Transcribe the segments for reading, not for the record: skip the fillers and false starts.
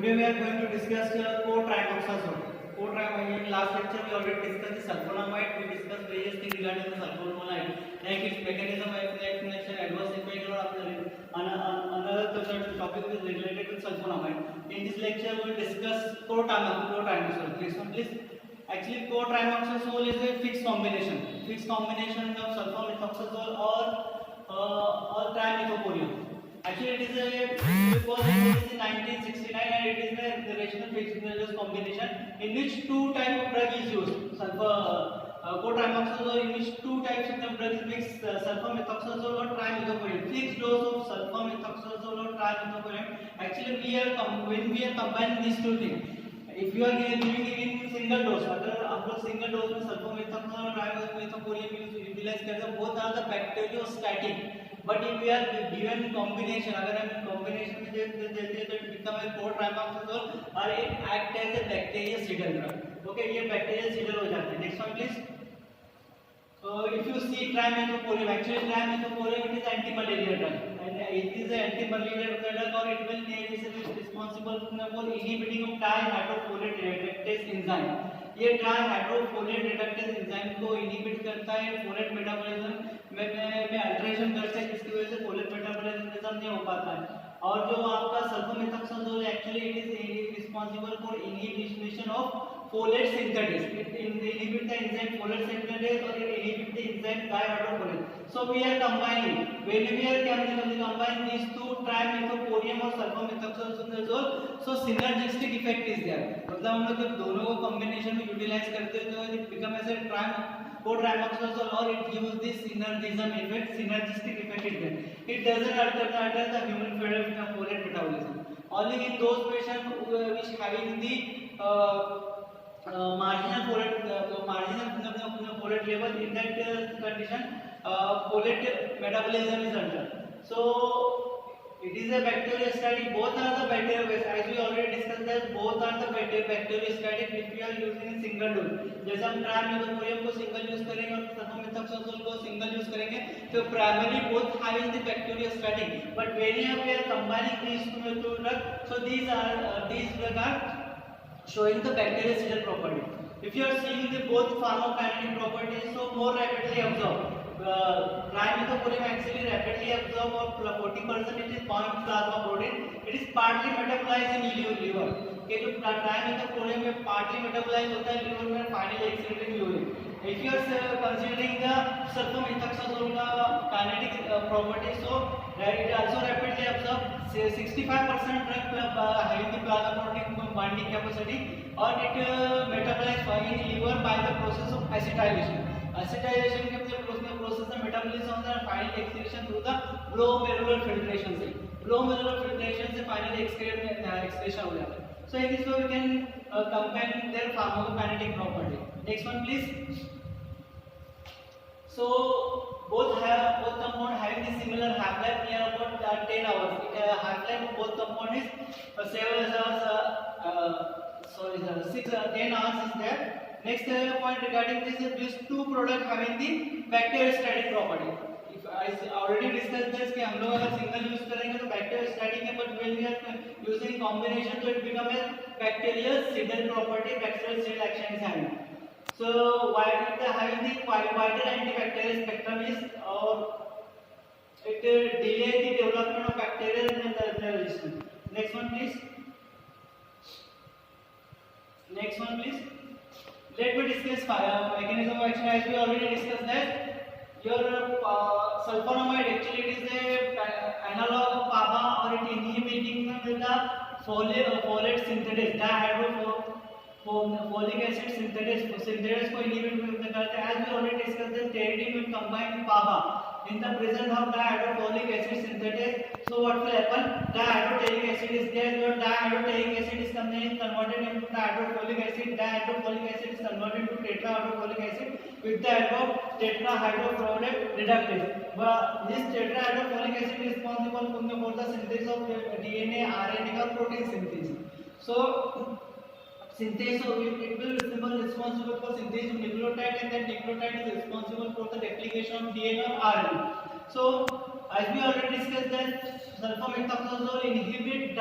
Today we are going to discuss co-trimethoxazole. In last lecture we already discussed the sulfonamide. We discussed various things regarding the sulfonamide, like its mechanism of action, adverse effect, or another topic is related with sulfonamide. In this lecture we will discuss co-trimethoxazole. Please, please. Actually, co-trimethoxazole is a fixed combination of sulfamethoxazole or trimethoprim. Actually, it is because it is in 1969 and it is a rational fixed combination in which two types of drug is used. Co-trimethoxazole, in which two types of drug is mixed, sulfamethoxazole or trimethoprim. Fixed dose of sulfamethoxazole or trimethoprim. Actually, when we are combining these two things, if you are giving in single dose, अगर हम लोग single dose में sulfamethoxazole और trimethoprim utilize करते हैं, both are the bacteriostatic. But if we are given combination, अगर हम combination में देते हैं तो it become a co-trimethoxazole और it act as a bactericidal drug. Okay, ये bactericidal हो जाता है. Next one please. So if you see trimethoprim, actually trimethoprim it is anti-malarial drug and it is an anti-malarial drug or it will be responsible for inhibiting of dihydrofolate reductase enzyme. ये dihydrofolate reductase enzyme को inhibit करता है folate metabolism में alteration करता है, जिसकी वजह से folate metabolism निज़ाम नहीं हो पाता है. और जो आपका sulfamethoxazole actually it is responsible for inhibition of folate synthetase. It inhibits the enzyme folate synthetase or it inhibits the enzyme dihydrofolate. So we are combining. When we are combining these two trimethoprim or sulfamethoxazole, so synergistic effect is there. मतलब हम लोग जब दोनों को combination में utilize करते हैं तो it becomes as a co-trimethoxazole or it gives this synergism effect, synergistic effect is there. It doesn't alter the human folate metabolism. Only in those patients which having the marginal folate level, in that condition folate metabolism is altered. So it is a bacteriostatic. Both are the bacteriostatic, as we already discussed that both are the bacteriostatic if we are using in single dose. जैसे हम trimethoprim को single use करेंगे और sulfamethoxazole को single use करेंगे तो primarily both having the bacteriostatic. But when we are combining these two drugs, so these drugs are showing the bactericidal property. If you are seeing the both pharmacokinetic properties, so more rapidly absorb. Trimethoprim actually rapidly absorb or 40% it is bound plasma protein. It is partly metabolized in liver. Okay, तो trimethoprim में partly metabolized होता है liver में, finally excreted in urine. If you are considering the sulfamethoxazole का kinetic property, so it also rapidly absorb 65% drug having the plasma protein binding capacity, or it metabolized in liver by the process of acetylation. Acetylation के process में metabolism होता है, finally excretion through the glomerular filtration से. Glomerular filtration से finally excretion हो जाता है. So in this way we can combine their pharmacokinetic property. Next one please. So both compound having the similar half-life near about 10 hours. Half-life of both compound is 10 hours is there. Next point regarding this is these two products having the bacteriostatic property. If I already discussed this कि हम लोग अगर single use करेंगे तो bacteriostatic है, but when we are using combination so it becomes a bactericidal property, bactericidal action is having. So why it having the wider antibacterial spectrum is, or it delay the development of bacterial and the resistance. Next one please. Next one please. Let me discuss mechanism of action. As we already discussed that your sulfonamide actually it is a analog of PABA or it inhibiting the folate synthetase, folic acid synthetase को inhibit करता है. As we already discussed that steroid will combine with PABA in the presence of dihydrofolic acid synthetase. So what will happen? Dihydrotaric acid is there. Your dihydrotaric acid is converted into dihydrofolic acid. Dihydrofolic acid is converted to tetrahydrofolic acid with the help of tetrahydrofolate reductase. But this tetrahydrofolic acid is responsible for the synthesis of DNA, RNA or protein synthesis. So synthesis of it will be responsible for synthesis of nucleotide, and then nucleotide is responsible for the replication of DNA or RNA. So as we already discussed that sulfamethoxazole inhibit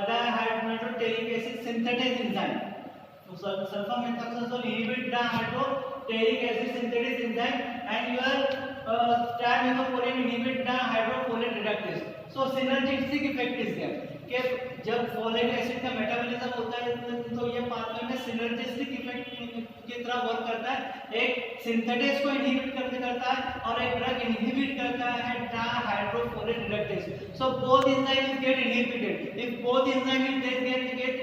dihydrotetic acid synthesis enzyme. So sulfamethoxazole inhibit dihydrotetic acid synthesis enzyme and your trimethoxazole inhibit dihydrofolate reductase. So synergistic effect is there कि जब folate acid का metabolism होता है तो ये pathway में synergistic effect की तरह वर्क करता है। एक सिंथेटेज को इनहिबिट करता है और एक ड्रग इनहिबिट करता है dihydrofolate reductase. So both enzymes get inhibited. If both enzyme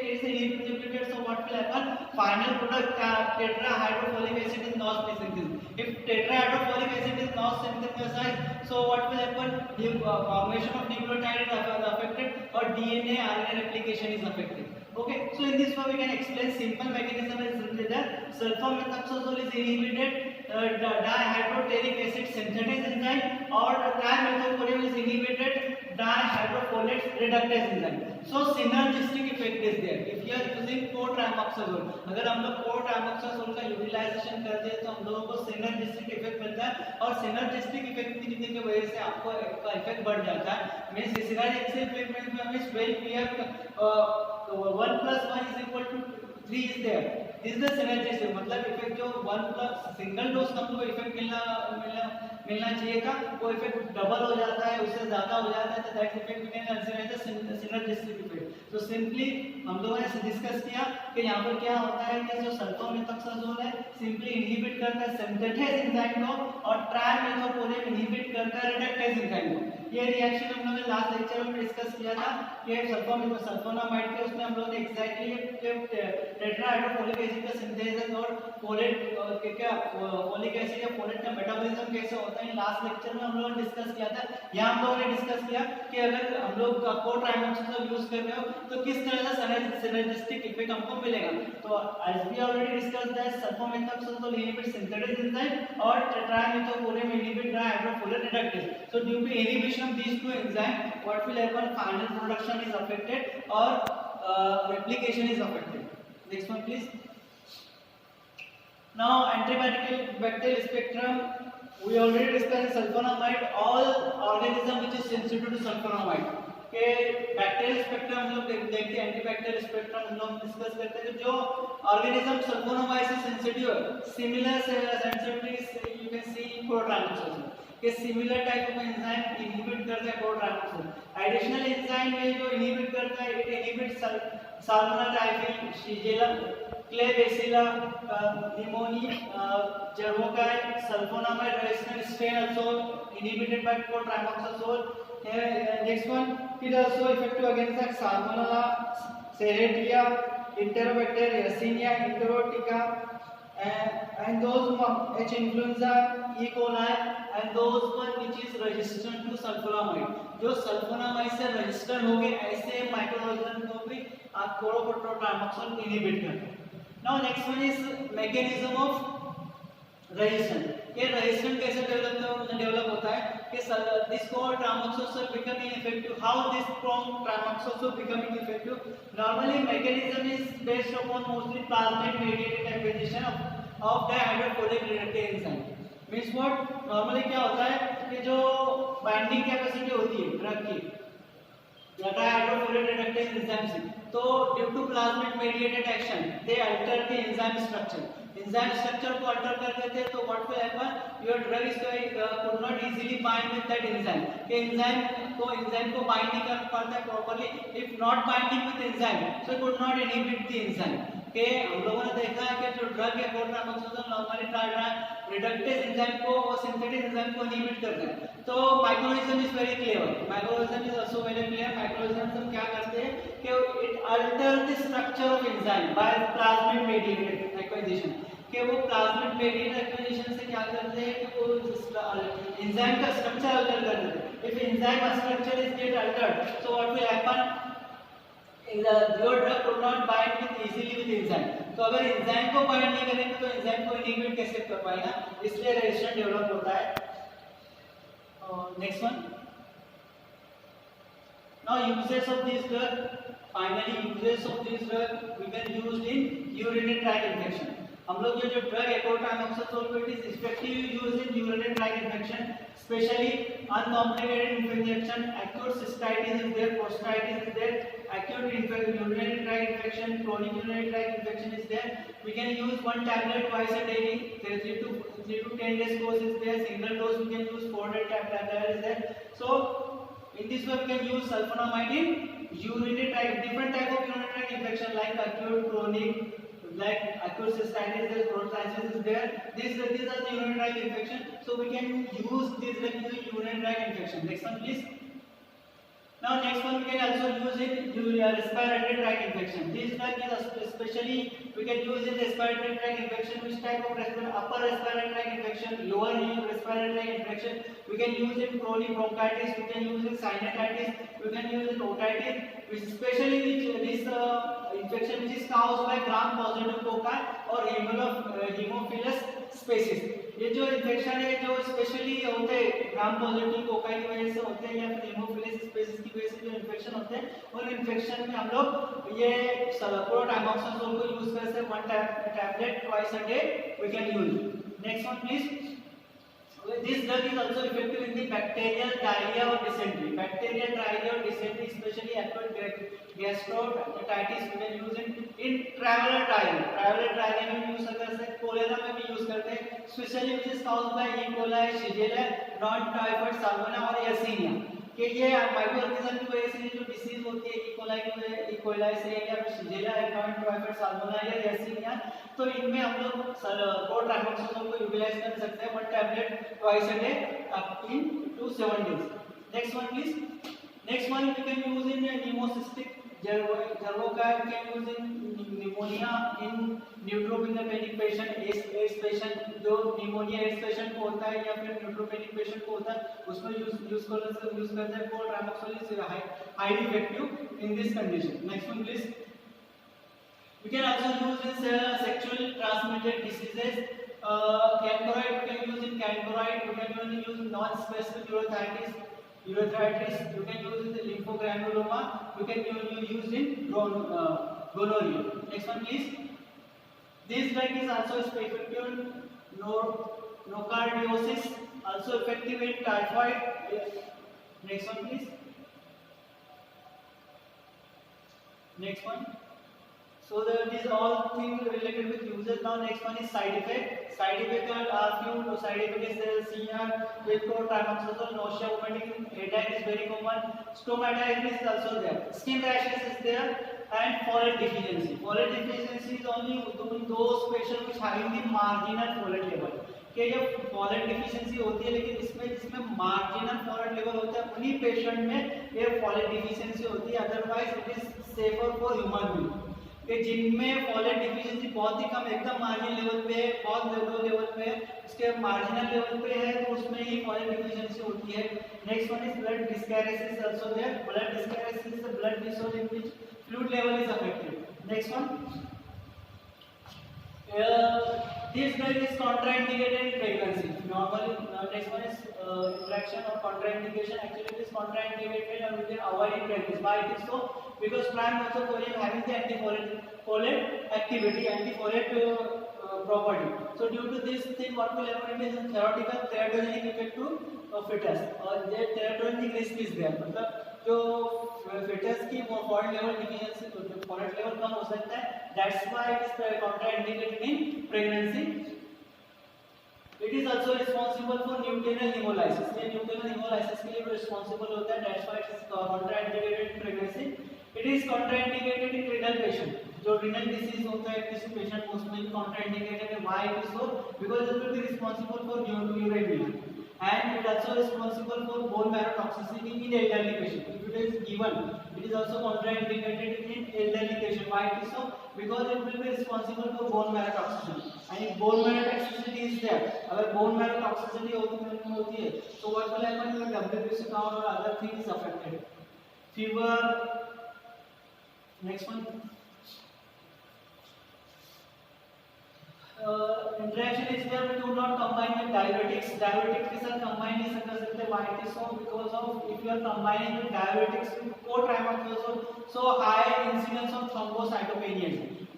get inhibited, so what will happen? Final product tetrahydrofolic acid is not synthesized. If tetrahydrofolic acid is not synthesized, so what will happen? The formation of nucleotide is affected or DNA RNA replication is affected. Okay, so in this way we can explain simple mechanism is that sulfamethoxazole is inhibited dihydrotetic acid synthesis enzyme or trimethoprim is inhibited dihydrofolate reductase enzyme. So synergistic effect is there if you are using co-trimoxazole. अगर हम लोग co-trimoxazole का utilisation करते हैं तो हम लोगों को synergistic effect मिलता है और synergistic effect मिलने की वजह से आपको का इफेक्ट बढ़ जाता है। Means synergistic effect means when we have 1 plus 1 is equal to 3 is there. This is the synergistic मतलब इफेक्ट जो 1 प्लस सिंगल डोज का हमको इफेक्ट मिलना चाहिए था वो इफेक्ट डबल हो जाता है, उससे ज्यादा हो जाता है, तो that effect we can consider synergistic effect. तो सिंपली हम लोगों ने डिस्कस किया कि यहाँ पर क्या होता है कि जो सल्फामेथोक्साजोल है सिंपली इनहिबिट करता है सिंथेटेज एंजाइम को और ट्राइमेथोपोलिन इनहिबिट करता है रिडक्टेज एंजाइम को। ये रिएक्शन हम लोगों ने लास्ट लेक्चर में डिस्कस किया था कि सल्फोनामाइड के उसमें हम लोगों ने एग्जैक्टली टेट्राहाइड्रोफोलिक एसिड का सिंथेसिस और फोलेट फोलिक एसिड या फोलेट का मेटाबॉलिज्म कैसे होता है लास्ट लेक्चर में हम लोगों ने डिस्कस किया था। यहाँ हम लोगों ने डिस्कस किया कि अगर हम लोग को-ट्राइमोक्सिल यूज कर रहे हो तो किस तरह से सिनर्जिस्टिक इफेक्ट हमको मिलेगा। तो as we already discuss that sulfamethoxazole inhibit synthetase enzyme और trimethoprim inhibit dihydrofolate reductase. So due to inhibition of these two enzymes what will happen? Final production is affected or replication is affected. Next one please. Now antibacterial spectrum we already discussed sulfonamide. All organism which is sensitive to sulfonamide के bacterial spectrum हम लोग देखते हैं, antibacterial spectrum हम लोग discuss करते हैं जो ऑर्गेनिज्म सल्फोनामाइड से सेंसिटिव है। Similar sensitivity you can see in cotrimoxazole के similar type of enzyme inhibit करता है प्रोट्राइमोक्सिल। एडिशनल एंजाइम में जो इनहिबिट करता है it inhibit Salmonella typhi, Shigella, Klebsiella, pneumoniae, जर्मोकाई, sulfonamide resistant strain also inhibited by co-trimoxazole. Next one, it also effective against the Salmonella, Serratia, Enterobacter, Yersinia, Enterotica, and those H. influenza, E. coli, and those one which is resistant to sulfonamide. जो sulphonamide से register हो गए ऐसे microorganism को भी आप co-trimoxazole inhibit करते हैं। Now next one is mechanism of resistance. ये रेजिस्टेंस कैसे डेवलप होता है कि this co-trimoxazole becoming effective. How this trimoxazole becoming effective? Normally mechanism is based upon mostly plasmid mediated acquisition of dihydrofolate reductase enzyme. Means what? Normally क्या होता है कि जो बाइंडिंग कैपेसिटी होती है ड्रग की dihydrofolate reductase enzyme से, तो due to plasmid mediated action they alter the enzyme structure. Enzyme structure को अल्टर कर देते हैं तो what will happen, your drug is could not easily bind with that enzyme कि एंजाइम को बाइंड नहीं कर पाता है properly. If not binding with enzyme so it could not inhibit the enzyme. के हम लोगों ने देखा है कि जो ड्रग है co-trimoxazole नॉर्मली रिडक्टेज एंजाइम को और सिंथेटिक एंजाइम को इनहिबिट करता है। तो माइक्रोनिज्म is very clever, माइक्रोनिज्म is also very clear. माइक्रोनिज्म क्या करते हैं कि it alter the structure of enzyme by plasmid mediated acquisition कि वो प्लाज्मिड मेडिएटेड एक्विजिशन से क्या करते हैं कि वो एंजाइम का स्ट्रक्चर अल्टर कर देते हैं। If enzyme structure is get Altered so what will happen, your drug could not bind with easily with enzyme. तो अगर एंजाइम को बाइंड नहीं करेंगे तो एंजाइम को इनहिबिट कैसे कर पाएगा, इसलिए रेजिस्टेंस डेवलप होता है। Next one, now uses of this drug, finally uses of this drug we can use in urinary tract infection। हम लोग ये जो ड्रग है co-trimoxazole it is effective used in urinary tract infection. especially uncomplicated infection, acute cystitis is there, prostatitis is there, acute urinary tract infection, chronic urinary tract infection is there. We can use one tablet twice a day. 3 to 10 days course is there. Single dose we can use 400 tablet is there. So in this way we can use sulfonamide in urinary tract, different type of urinary tract infection like acute, chronic, like acute cystitis, there prostatitis is there. These are the urinary tract infection. So we can use this like urinary tract infection. Next one, please. Now next one we can also use in respiratory tract infection. This drug is especially we can use in respiratory tract infection. Which type of upper respiratory tract infection, lower respiratory tract infection. We can use in chronic bronchitis. We can use in sinusitis. We can use in otitis. Which especially this infection which is caused by gram-positive cocci or Haemophilus species. ये जो infection है जो specially होते हैं gram positive cocci की वजह से होते हैं या फिर हेमोफिलस स्पेसिस की वजह से जो इन्फेक्शन होते हैं उन इन्फेक्शन में हम लोग ये क्लोरोटाइमोक्साजोल को यूज कर सकते हैं. One tablet twice a day we can use. Next one please. This drug is also effective in the bacterial diarrhea or dysentery. Bacterial diarrhea or dysentery, especially acute gastroenteritis, we can use in traveler diarrhea. Traveler diarrhea में use कर सकते हैं. Cholera में भी use करते हैं. Especially which is caused by E. coli, Shigella, non-typhoid salmonella और Yersinia. कि ये माइक्रो ऑर्गेनिज्म की वजह से जो डिसीज होती है ई कोलाई से या फिर शिजेला नॉन-टाइफाइड साल्मोनेला या येर्सिनिया, तो इनमें हम लोग क्लोरोटाइमोक्साजोल को यूटिलाइज कर सकते हैं. One tablet twice a day up in to 7 days. Next one please. Next one we can use in pneumocystic Jervoca can use in pneumonia in neutropenic patient, AIDS patient जो pneumonia AIDS patient को होता है या फिर neutropenic patient को होता है उसमें यूज करते हैं. Chlorotrimazole is highly effective in this condition. Next one please. We can also use in sexual transmitted diseases. Cancoride we can use in cancoride. We can use non-specific urethritis. You can use in the lymphogranuloma. You can use in gonorrhea. Next one please. This drug is also effective in nocardiosis, also effective in typhoid. Next one please. Next one. So these all things related with users. Now next one is side effect. Side effect are few. Side effect is CR with chlorotrimazole, nausea, vomiting, headache is very common. Stomatitis is also there. Skin rashes is there, and folate deficiency. Folate deficiency is only in those patients which having the marginal folate level. कि जब folate deficiency होती है लेकिन जिसमें marginal folate level होता है उन्हीं patient में ये folate deficiency होती है. Otherwise it is safer for human being. कि जिनमें फॉलेट डिफिशिएंसी बहुत ही कम एकदम मार्जिनल लेवल पे है, बहुत लो लेवल पे है, इसके मार्जिनल लेवल पे है तो उसमें ही फॉलेट डिफिशिएंसी होती है. Next one is blood dyscrasias also there. Blood dyscrasias is the blood disorder in which fluid level is affected. Next one. This drug is contraindicated in pregnancy. Normally, next one is interaction or contraindication. Actually, it is contraindicated and we can avoid in pregnancy. Why it is so? Because prime methoxsodium having the antifolate activity, antifolate property. So due to this thing, what will happen is theoretical teratogenic effect to fetus, और ये teratogenic risk is there. मतलब जो fetus की folate level deficiency, folate level कम हो सकता है. That's why it is contraindicated in pregnancy. It is also responsible for nuclear hemolysis. ये nuclear hemolysis के लिए भी responsible होता है. That's why it is contraindicated in pregnancy. It is contraindicated in renal patient. जो renal disease होता है किसी patient को उसमें भी contraindicated है. Why it is so? Because it will be responsible for uremia, and it also responsible for bone marrow toxicity in elderly patient. If it is given, it is also contraindicated in elderly patient. Why it is so? Because it will be responsible for bone marrow toxicity. And if bone marrow toxicity is there, अगर bone marrow toxicity होती है, so what will happen? Your WBC count or other things is affected. Fever. Next one. Interaction is there. We do not combine with diuretics. Diuretics के साथ combine नहीं कर सकते. Why it is so? Because of if you are combining with diuretics with chlorotrimazole, so high incidence of thrombocytopenia.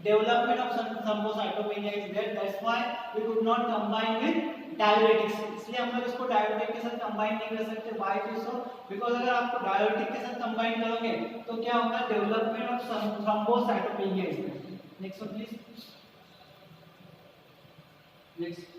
Development of thrombocytopenia is there. That's why we could not combine with diuretics, इसलिए हम लोग इसको diuretic के साथ combine नहीं कर सकते। Why it is so? Because अगर आपको डाययूरेटिक के साथ कंबाइन करोगे तो क्या होगा, development of thrombocytopenia. Next please, next